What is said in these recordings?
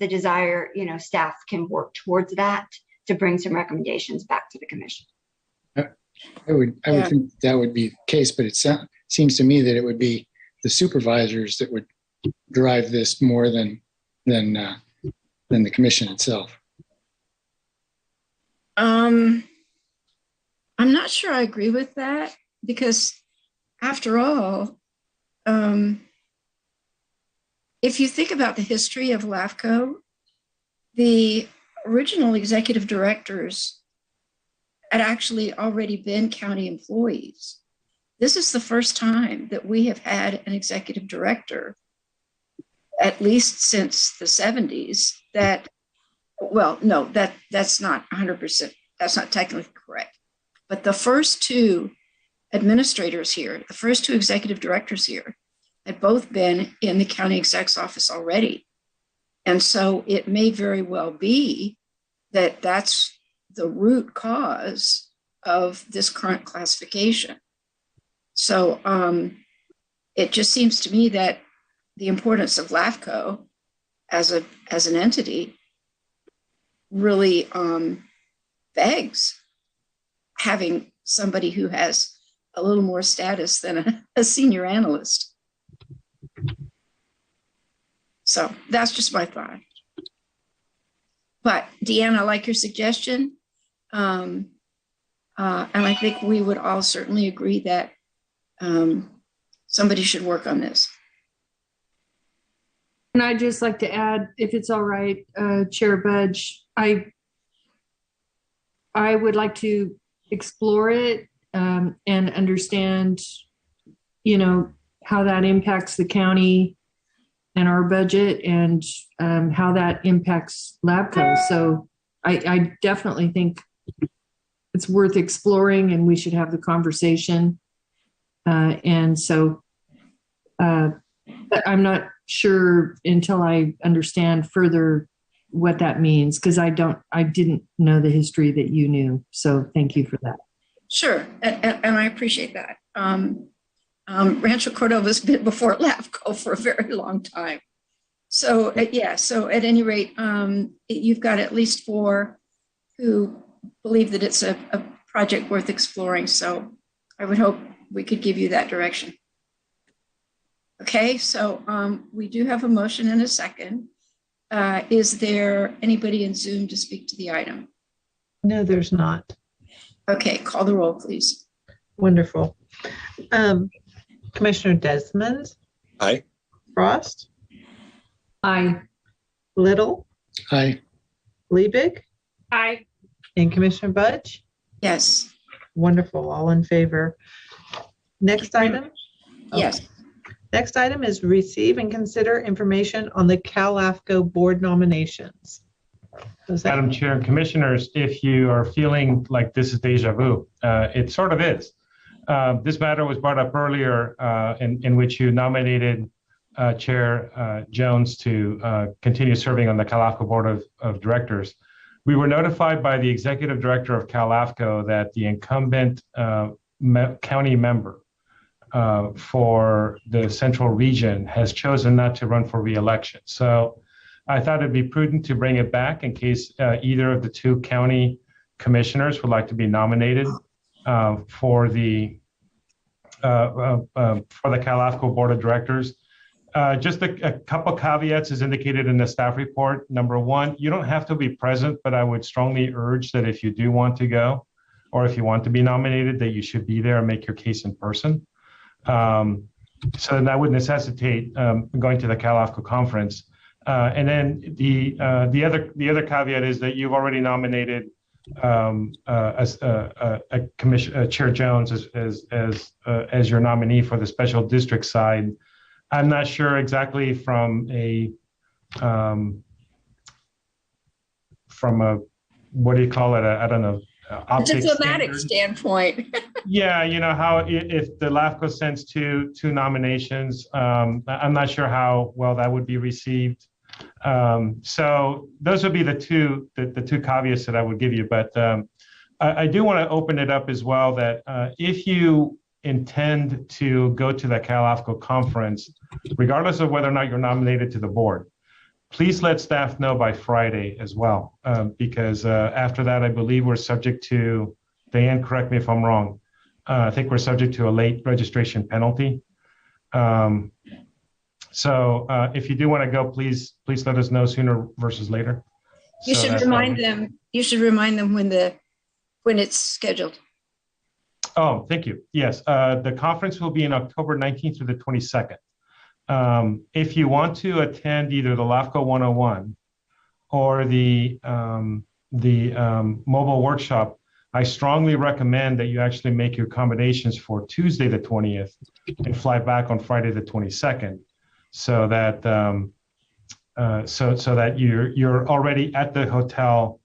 the desire, staff can work towards that to bring some recommendations back to the commission. I would think that would be the case, but it seems to me that it would be the supervisors that would drive this more than the commission itself. I'm not sure I agree with that, because after all, if you think about the history of LAFCO, the original executive directors had actually already been county employees. This is the first time that we have had an executive director, at least since the 70s, that's not 100%, that's not technically correct. But the first two administrators here, the first two executive directors here, had both been in the county exec's office already. And so it may very well be that that's the root cause of this current classification. So it just seems to me that the importance of LAFCO as an entity really begs having somebody who has a little more status than a senior analyst. So that's just my thought. But Deanne, I like your suggestion. And I think we would all certainly agree that somebody should work on this. And I'd just like to add, if it's all right, Chair Budge, I would like to explore it and understand, how that impacts the county and our budget, and how that impacts LAFCO. So I definitely think it's worth exploring, and we should have the conversation. And so but I'm not sure until I understand further what that means, because I didn't know the history that you knew. So thank you for that. Sure, and I appreciate that. Rancho Cordova's been before LAFCO for a very long time. So so at any rate, you've got at least 4 who believe that it's a project worth exploring. So I would hope we could give you that direction. Okay, so we do have a motion and a second. Is there anybody in Zoom to speak to the item? No, there's not. Okay, call the roll, please. Wonderful. Commissioner Desmond? Aye. Frost? Aye. Little? Aye. Liebig? Aye. And Commissioner Budge? Yes. Wonderful, all in favor. Next item? Yes. Next item is receive and consider information on the CalAFCO board nominations. Madam Chair and Commissioners, if you are feeling like this is deja vu, it sort of is. This matter was brought up earlier in which you nominated Chair Jones to continue serving on the CalAFCO Board of Directors. We were notified by the Executive Director of CalAFCO that the incumbent county member for the Central Region has chosen not to run for re-election. So I thought it'd be prudent to bring it back in case either of the 2 county commissioners would like to be nominated for the CalAFCO Board of Directors. Just a couple caveats as indicated in the staff report. Number 1, you don't have to be present, but I would strongly urge that if you do want to go, or if you want to be nominated, that you should be there and make your case in person. So that would necessitate going to the CalAFCO conference. And then the other caveat is that you've already nominated Chair Jones as your nominee for the special district side. I'm not sure exactly from a what do you call it? I don't know. Diplomatic standpoint. Yeah, how if the LAFCO sends two nominations, I'm not sure how well that would be received. So those would be the two caveats that I would give you. But I do want to open it up as well that if you intend to go to the CalAFCO conference, regardless of whether or not you're nominated to the board, please let staff know by Friday as well, because after that, I believe we're subject to, Diane, correct me if I'm wrong, I think we're subject to a late registration penalty. So if you do want to go, please let us know sooner versus later. You So should that, remind them. You should remind them when it's scheduled. Oh, thank you. Yes, the conference will be in October 19th through the 22nd. If you want to attend either the LAFCO 101 or the mobile workshop, I strongly recommend that you actually make your accommodations for Tuesday the 20th and fly back on Friday the 22nd, so that so that you're already at the hotel.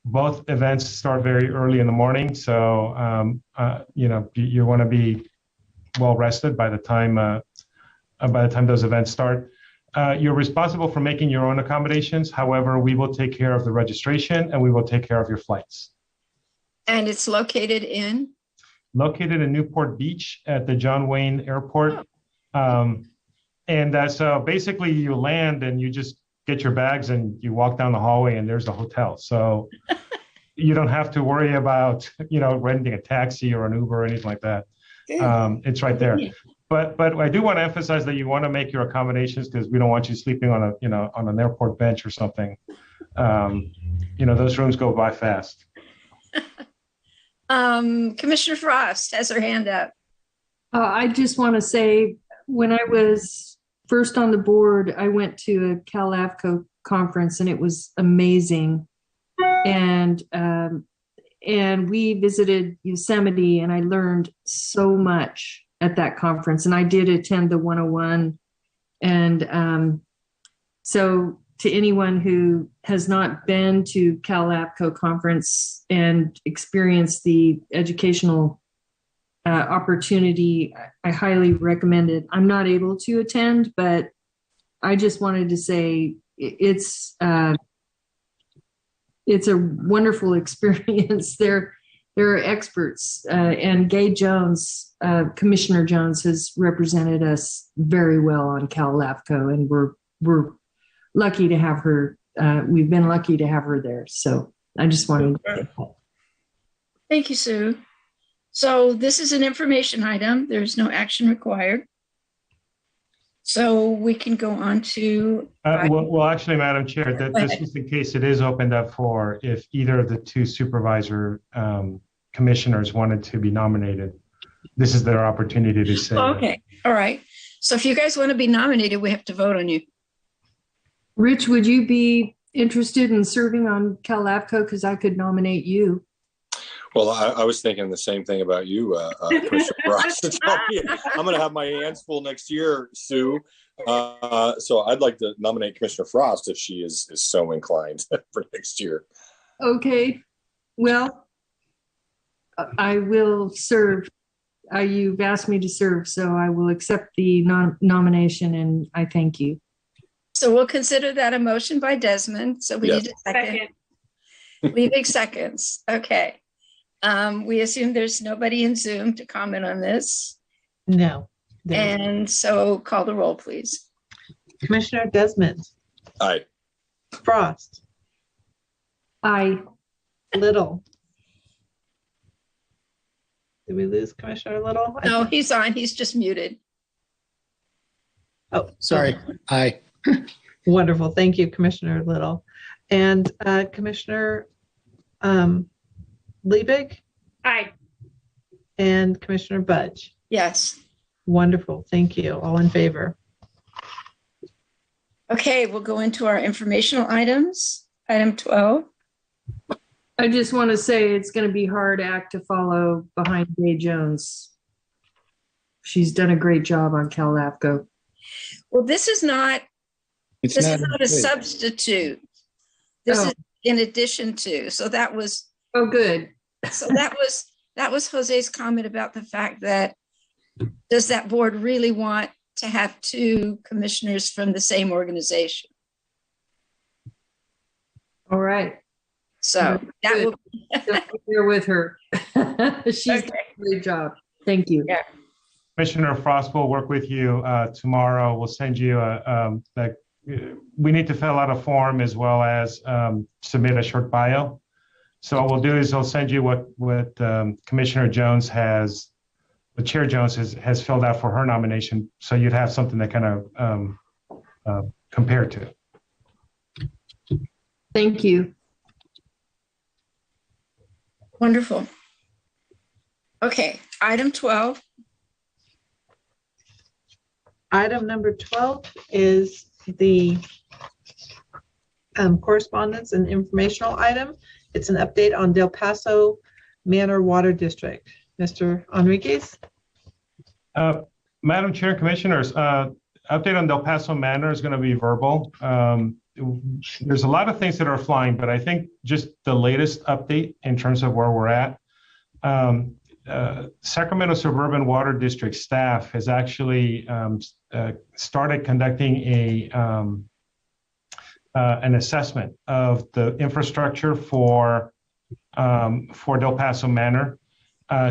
Both events start very early in the morning, so you want to be well rested by the time those events start. You're responsible for making your own accommodations. However, we will take care of the registration and we will take care of your flights. And it's located in Newport Beach at the John Wayne Airport. So basically you land and you just get your bags and you walk down the hallway and there's the hotel. So you don't have to worry about, renting a taxi or an Uber or anything like that. It's right there. But I do want to emphasize that you want to make your accommodations, because we don't want you sleeping on on an airport bench or something. Those rooms go by fast. Commissioner Frost has her hand up. I just want to say, when I was first on the board, I went to a CalAFCO conference and it was amazing. And we visited Yosemite and I learned so much at that conference. And I did attend the 101. And so to anyone who has not been to CalAFCO conference and experienced the educational opportunity, I highly recommend it. I'm not able to attend, but I just wanted to say it's a wonderful experience. There are experts, and Gay Jones, Commissioner Jones, has represented us very well on CalAFCO, and we're lucky to have her. We've been lucky to have her there. So I just wanted to say that. Thank you, Sue. So this is an information item. There's no action required. So we can go on to. Well, actually, Madam Chair, this is in case it is opened up for if either of the two supervisor commissioners wanted to be nominated. This is their opportunity to say. Okay. All right. So if you guys want to be nominated, we have to vote on you. Rich, would you be interested in serving on CalAFCO? Because I could nominate you. Well, I was thinking the same thing about you, Commissioner Frost. I'm going to have my hands full next year, Sue. So I'd like to nominate Commissioner Frost if she is so inclined for next year. Okay. Well, I will serve. You've asked me to serve, so I will accept the nomination, and I thank you. So we'll consider that a motion by Desmond. So we need a second. Leaving seconds. Okay. We assume there's nobody in Zoom to comment on this. No. And so call the roll, please. Commissioner Desmond. Aye. Frost. Aye. Little. Did we lose Commissioner Little? No, he's on. He's just muted. Oh, Sorry. Aye. Wonderful. Thank you, Commissioner Little. And Commissioner Liebig? Aye. And Commissioner Budge? Yes. Wonderful. Thank you. All in favor? Okay, we'll go into our informational items. Item 12. I just want to say it's going to be a hard act to follow behind Gay Jones. She's done a great job on CalAFCO. Well, this is not a substitute. This is in addition to. So that was. Oh, good. So that was Jose's comment about the fact that does that board really want to have two commissioners from the same organization? All right. So that will be with her. She's done a great job. Thank you. Yeah. Commissioner Frost will work with you tomorrow. We'll send you the we need to fill out a form as well as submit a short bio. So what we'll do is I'll send you what Commissioner Jones has, the Chair Jones has filled out for her nomination. So you'd have something to kind of compare to. Thank you. Wonderful. Okay, item 12. Item number 12 is the correspondence and informational item. It's an update on Del Paso Manor Water District. Mr. Enriquez? Madam Chair, Commissioners, update on Del Paso Manor is going to be verbal. There's a lot of things that are flying, but I think just the latest update in terms of where we're at. Sacramento Suburban Water District staff has actually started conducting an assessment of the infrastructure for Del Paso Manor.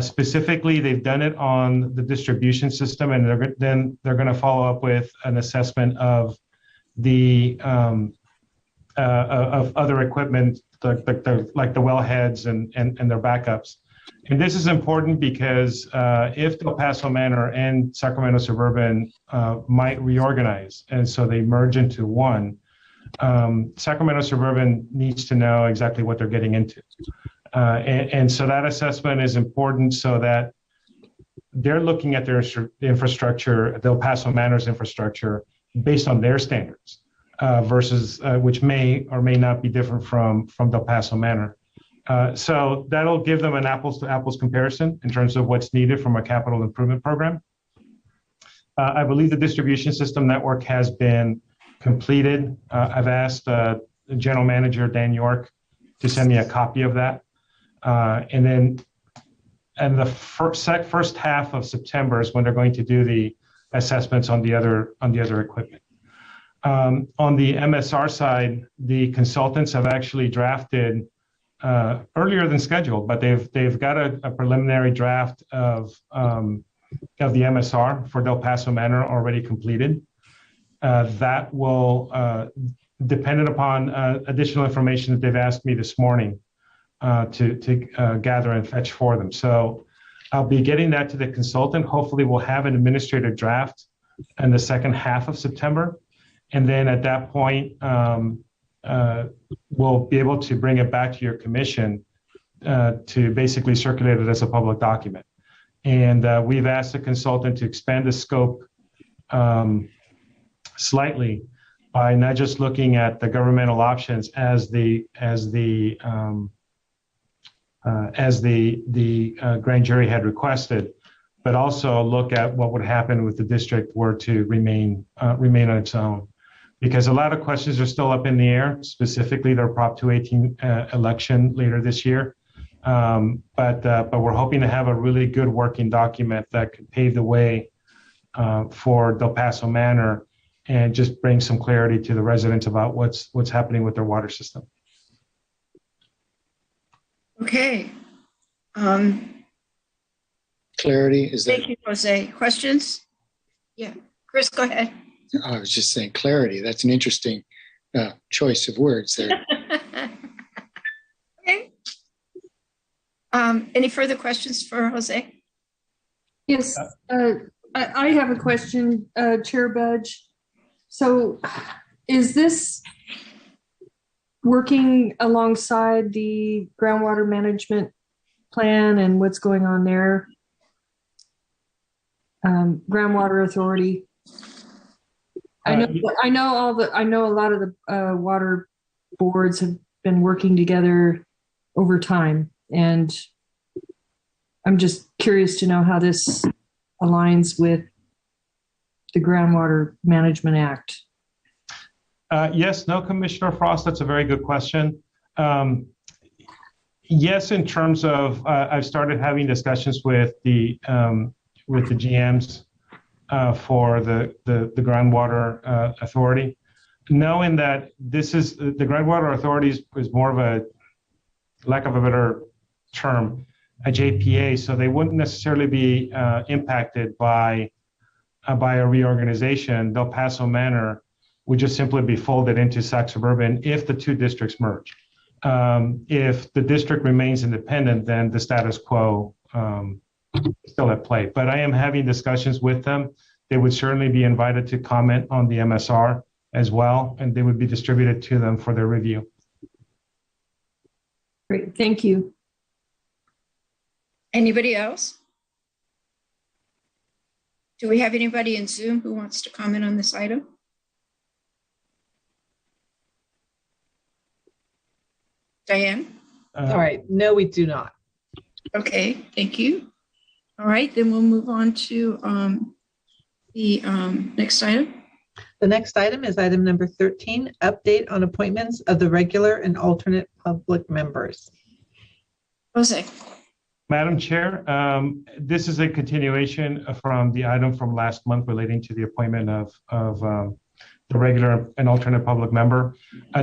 Specifically, they've done it on the distribution system, and they're going to follow up with an assessment of the of other equipment, like the wellheads and their backups. And this is important because if Del Paso Manor and Sacramento Suburban might reorganize, and so they merge into one, Sacramento Suburban needs to know exactly what they're getting into. And so that assessment is important so that they're looking at their infrastructure, Del Paso Manor's infrastructure, based on their standards, versus which may or may not be different from Del Paso Manor. So that'll give them an apples to apples comparison in terms of what's needed from a capital improvement program. I believe the distribution system network has been completed. I've asked General Manager Dan York to send me a copy of that. And the first half of September is when they're going to do the assessments on the other equipment. On the MSR side, the consultants have actually drafted earlier than scheduled, but they've got a preliminary draft of the MSR for Del Paso Manor already completed. That will, dependent upon additional information that they've asked me this morning to gather and fetch for them. So I'll be getting that to the consultant. Hopefully we'll have an administrative draft in the second half of September. And then at that point, we'll be able to bring it back to your commission to basically circulate it as a public document. And we've asked the consultant to expand the scope slightly by not just looking at the governmental options as the grand jury had requested, but also look at what would happen if the district were to remain on its own. Because a lot of questions are still up in the air, specifically their Prop 218 election later this year. But we're hoping to have a really good working document that could pave the way for Del Paso Manor and just bring some clarity to the residents about what's happening with their water system. Okay. Clarity is that. Thank you, Jose. Questions? Yeah. Chris, go ahead. I was just saying clarity. That's an interesting choice of words there. Okay. Any further questions for Jose? Yes, I have a question, Chair Budge. So is this working alongside the groundwater management plan and what's going on there? Groundwater Authority. I know a lot of the water boards have been working together over time, and I'm just curious to know how this aligns with the Groundwater Management Act. Yes, no, Commissioner Frost, that's a very good question. Yes, in terms of, I've started having discussions with the GMs for the Groundwater Authority, knowing that this is, the Groundwater Authority is more of a, lack of a better term, a JPA, so they wouldn't necessarily be impacted by a reorganization. Del Paso Manor would just simply be folded into Sac Suburban if the two districts merge. If the district remains independent, then the status quo is still at play. But I am having discussions with them. They would certainly be invited to comment on the MSR as well, and they would be distributed to them for their review. Great, thank you. Anybody else? Do we have anybody in Zoom who wants to comment on this item? Diane? All right. No, we do not. Okay, thank you. All right, then we'll move on to the next item. The next item is item number 13, update on appointments of the regular and alternate public members. Jose. Madam Chair, this is a continuation from the item from last month relating to the appointment of the regular and alternate public member.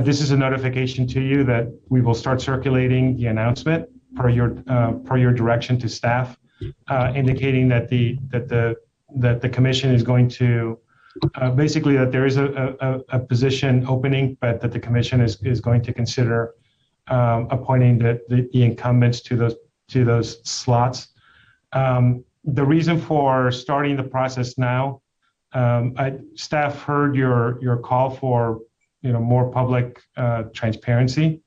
This is a notification to you that we will start circulating the announcement per your direction to staff, indicating that the commission is going to basically that there is a position opening, but that the commission is going to consider appointing the incumbents to those slots. The reason for starting the process now, staff heard your call for more public transparency,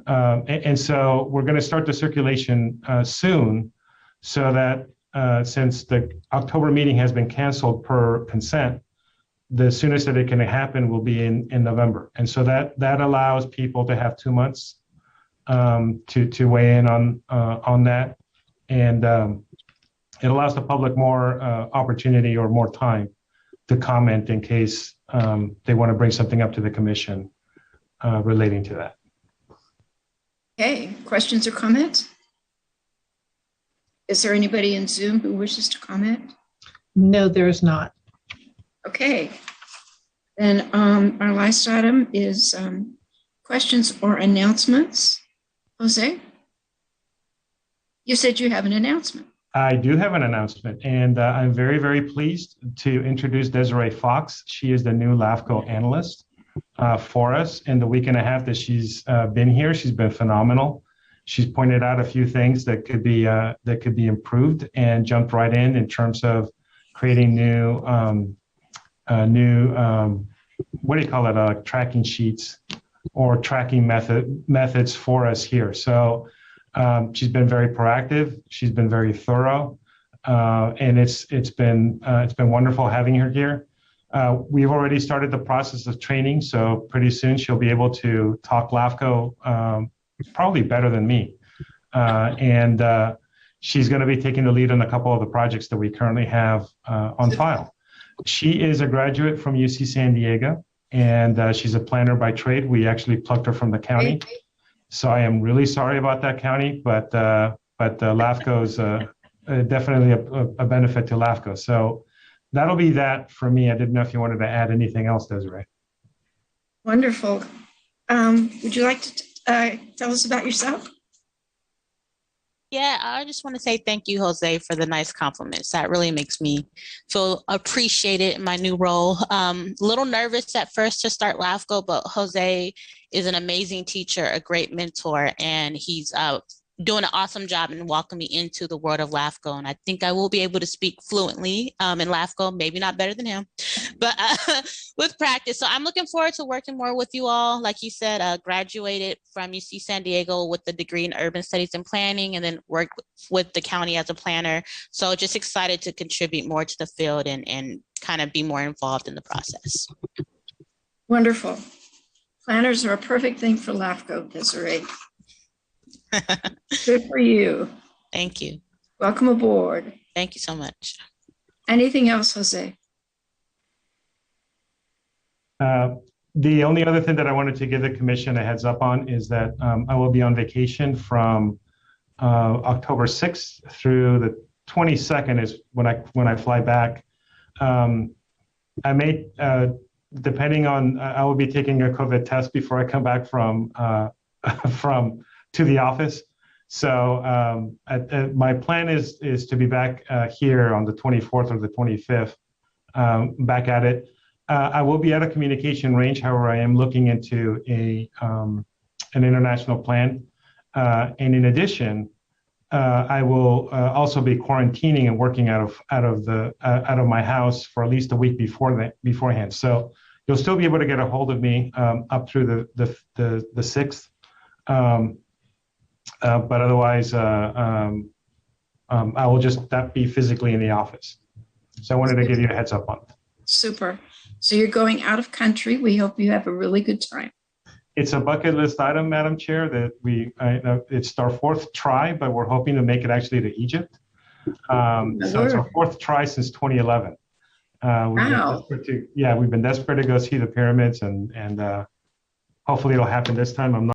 and so we're going to start the circulation soon, so that since the October meeting has been canceled per consent, the soonest that it can happen will be in November, and so that allows people to have 2 months to weigh in on that, and it allows the public more opportunity or more time to comment in case they want to bring something up to the commission relating to that. Okay, questions or comments? Is there anybody in Zoom who wishes to comment? No, there is not. Okay, then our last item is questions or announcements. Jose, you said you have an announcement. I do have an announcement, and I'm very, very pleased to introduce Desiree Fox. She is the new LAFCO analyst for us. In the week and a half that she's been here, she's been phenomenal. She's pointed out a few things that could be improved, and jumped right in terms of creating new what do you call it? Tracking sheets or tracking methods for us here. So she's been very proactive. She's been very thorough, and it's been wonderful having her here. We've already started the process of training, so pretty soon she'll be able to talk LAFCO probably better than me, and she's going to be taking the lead on a couple of the projects that we currently have on file. She is a graduate from UC San Diego, and she's a planner by trade. We actually plucked her from the county. So I am really sorry about that, county, but LAFCO is definitely a benefit to LAFCO. So that'll be that for me. I didn't know if you wanted to add anything else, Desiree. Wonderful. Would you like to tell us about yourself? Yeah, I just want to say thank you, Jose, for the nice compliments. That really makes me feel appreciated in my new role. A little nervous at first to start LAFCO, but Jose is an amazing teacher, a great mentor, and he's doing an awesome job in welcoming me into the world of LAFCO. And I think I will be able to speak fluently in LAFCO, maybe not better than him, but with practice. So I'm looking forward to working more with you all. Like you said, graduated from UC San Diego with a degree in urban studies and planning, and then worked with the county as a planner. So just excited to contribute more to the field and kind of be more involved in the process. Wonderful. Planners are a perfect thing for LAFCO, Desiree. Good for you. Thank you. Welcome aboard. Thank you so much. Anything else, Jose? The only other thing that I wanted to give the commission a heads up on is that I will be on vacation from October 6th through the 22nd is when I fly back. I may, depending on, I will be taking a COVID test before I come back from to the office. So my plan is to be back here on the 24th or the 25th, back at it. I will be out of communication range. However, I am looking into an international plan. And in addition, I will also be quarantining and working out of my house for at least a week beforehand. So you'll still be able to get a hold of me up through the 6th. But otherwise, I will just not be physically in the office. So I wanted to give you a heads up on it. Super. So you're going out of country. We hope you have a really good time. It's a bucket list item, Madam Chair, that it's our 4th try, but we're hoping to make it actually to Egypt. So it's our 4th try since 2011. Wow. We've been desperate to go see the pyramids, and hopefully it'll happen this time. I'm not